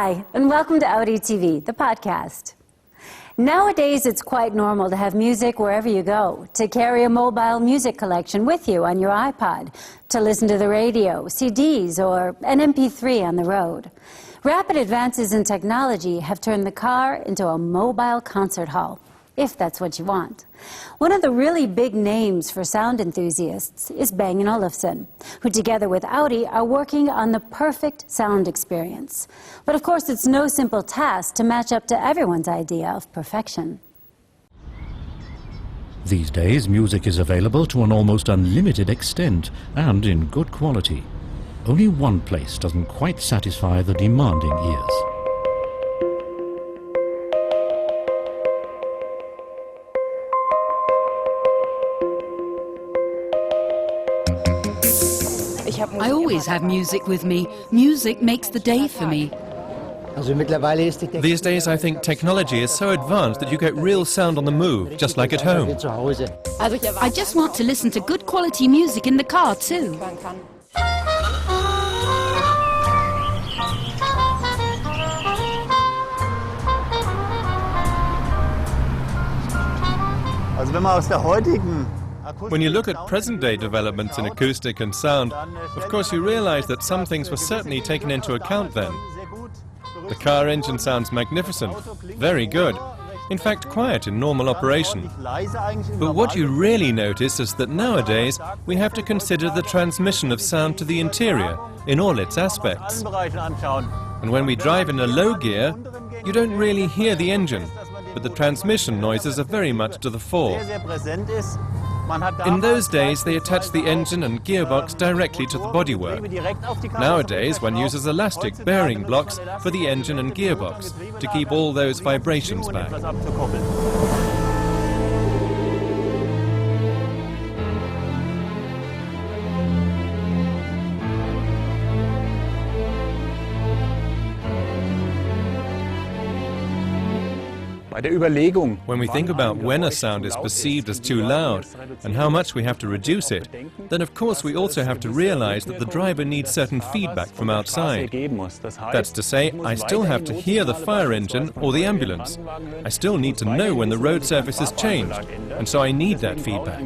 Hi, and welcome to Audi TV, the podcast. Nowadays, it's quite normal to have music wherever you go, to carry a mobile music collection with you on your iPod, to listen to the radio, CDs, or an MP3 on the road. Rapid advances in technology have turned the car into a mobile concert hall, if that's what you want. One of the really big names for sound enthusiasts is Bang and Olufsen, who together with Audi are working on the perfect sound experience. But of course, it's no simple task to match up to everyone's idea of perfection. These days, music is available to an almost unlimited extent and in good quality. Only one place doesn't quite satisfy the demanding ears. I always have music with me. Music makes the day for me. These days I think technology is so advanced that you get real sound on the move, just like at home. I just want to listen to good quality music in the car too. When you look at present-day developments in acoustic and sound, of course you realize that some things were certainly taken into account then. The car engine sounds magnificent, very good, in fact quiet in normal operation. But what you really notice is that nowadays we have to consider the transmission of sound to the interior in all its aspects. And when we drive in a low gear, you don't really hear the engine, but the transmission noises are very much to the fore. In those days, they attached the engine and gearbox directly to the bodywork. Nowadays, one uses elastic bearing blocks for the engine and gearbox to keep all those vibrations back. When we think about when a sound is perceived as too loud and how much we have to reduce it, then of course we also have to realize that the driver needs certain feedback from outside. That's to say, I still have to hear the fire engine or the ambulance. I still need to know when the road surface has changed, and so I need that feedback.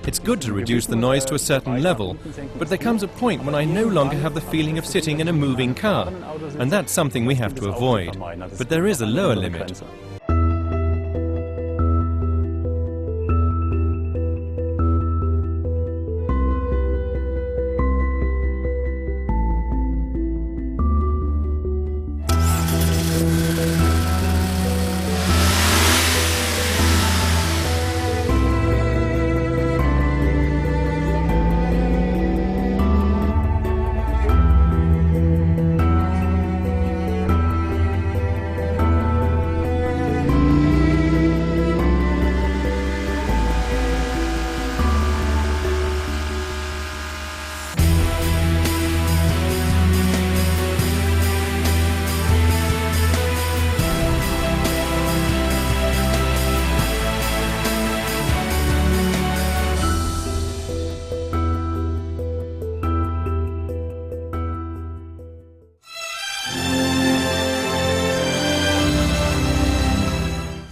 It's good to reduce the noise to a certain level, but there comes a point when I no longer have the feeling of sitting in a moving car, and that's something we have to avoid. But there is a lower limit.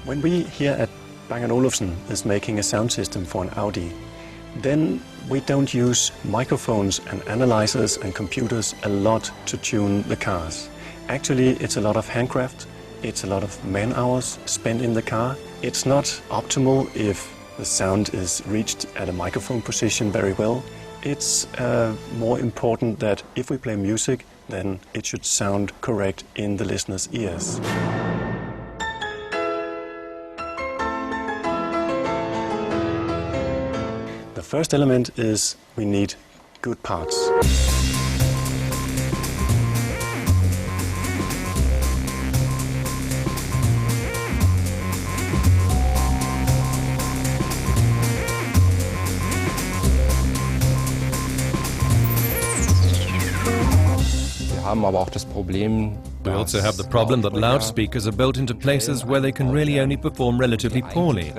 When we here at Bang & Olufsen is making a sound system for an Audi, then we don't use microphones and analyzers and computers a lot to tune the cars. Actually, it's a lot of handcraft, it's a lot of man-hours spent in the car. It's not optimal if the sound is reached at a microphone position very well. It's more important that if we play music, then it should sound correct in the listener's ears. The first element is we need good parts. We also have the problem that loudspeakers are built into places where they can really only perform relatively poorly.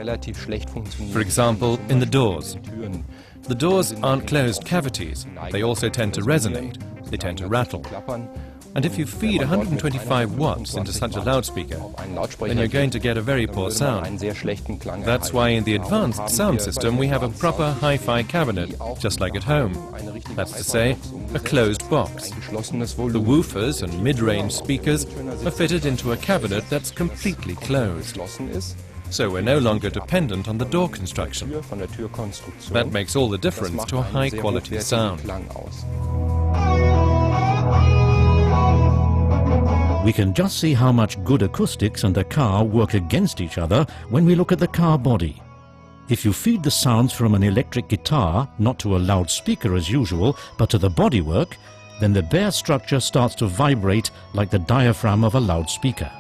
For example, in the doors. The doors aren't closed cavities. They also tend to resonate. They tend to rattle. And if you feed 125 watts into such a loudspeaker, then you're going to get a very poor sound. That's why in the advanced sound system we have a proper hi-fi cabinet, just like at home. That's to say, a closed box. The woofers and mid-range speakers are fitted into a cabinet that's completely closed. So we're no longer dependent on the door construction. That makes all the difference to a high-quality sound. We can just see how much good acoustics and a car work against each other when we look at the car body. If you feed the sounds from an electric guitar, not to a loudspeaker as usual, but to the bodywork, then the bare structure starts to vibrate like the diaphragm of a loudspeaker.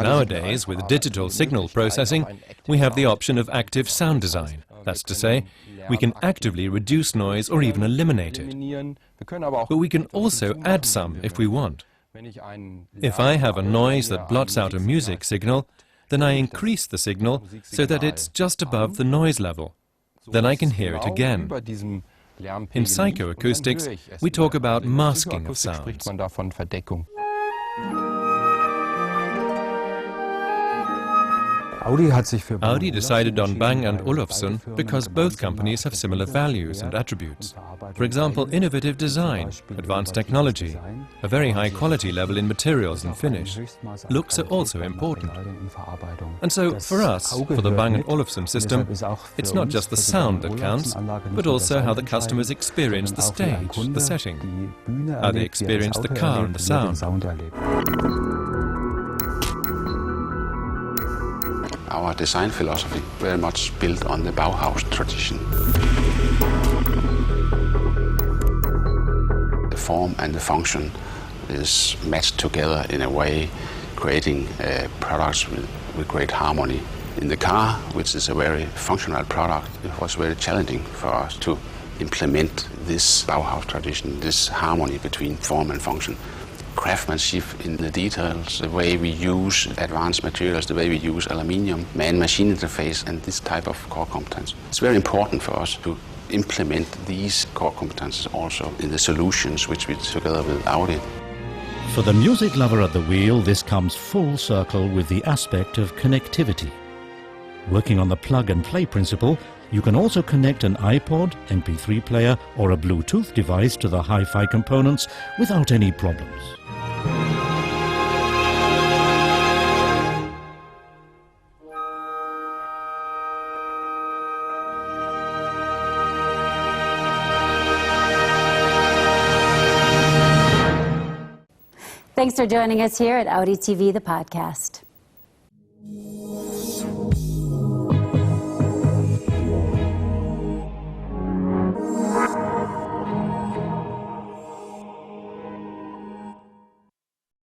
Nowadays, with digital signal processing, we have the option of active sound design. That's to say, we can actively reduce noise or even eliminate it. But we can also add some if we want. If I have a noise that blots out a music signal, then I increase the signal so that it's just above the noise level. Then I can hear it again. In psychoacoustics, we talk about masking of sounds. Audi decided on Bang and Olufsen because both companies have similar values and attributes. For example, innovative design, advanced technology, a very high quality level in materials and finish. Looks are also important. And so, for us, for the Bang & Olufsen system, it's not just the sound that counts, but also how the customers experience the stage, the setting, how they experience the car and the sound. Our design philosophy very much built on the Bauhaus tradition. The form and the function is matched together in a way, creating products with great harmony. In the car, which is a very functional product, it was very challenging for us to implement this Bauhaus tradition, this harmony between form and function. Craftsmanship in the details, the way we use advanced materials, the way we use aluminium, man-machine interface, and this type of core competence. It's very important for us to implement these core competences also in the solutions which we together with Audi. For the music lover at the wheel, this comes full circle with the aspect of connectivity. Working on the plug-and-play principle, you can also connect an iPod, MP3 player or a Bluetooth device to the hi-fi components without any problems. Thanks for joining us here at Audi TV, the podcast.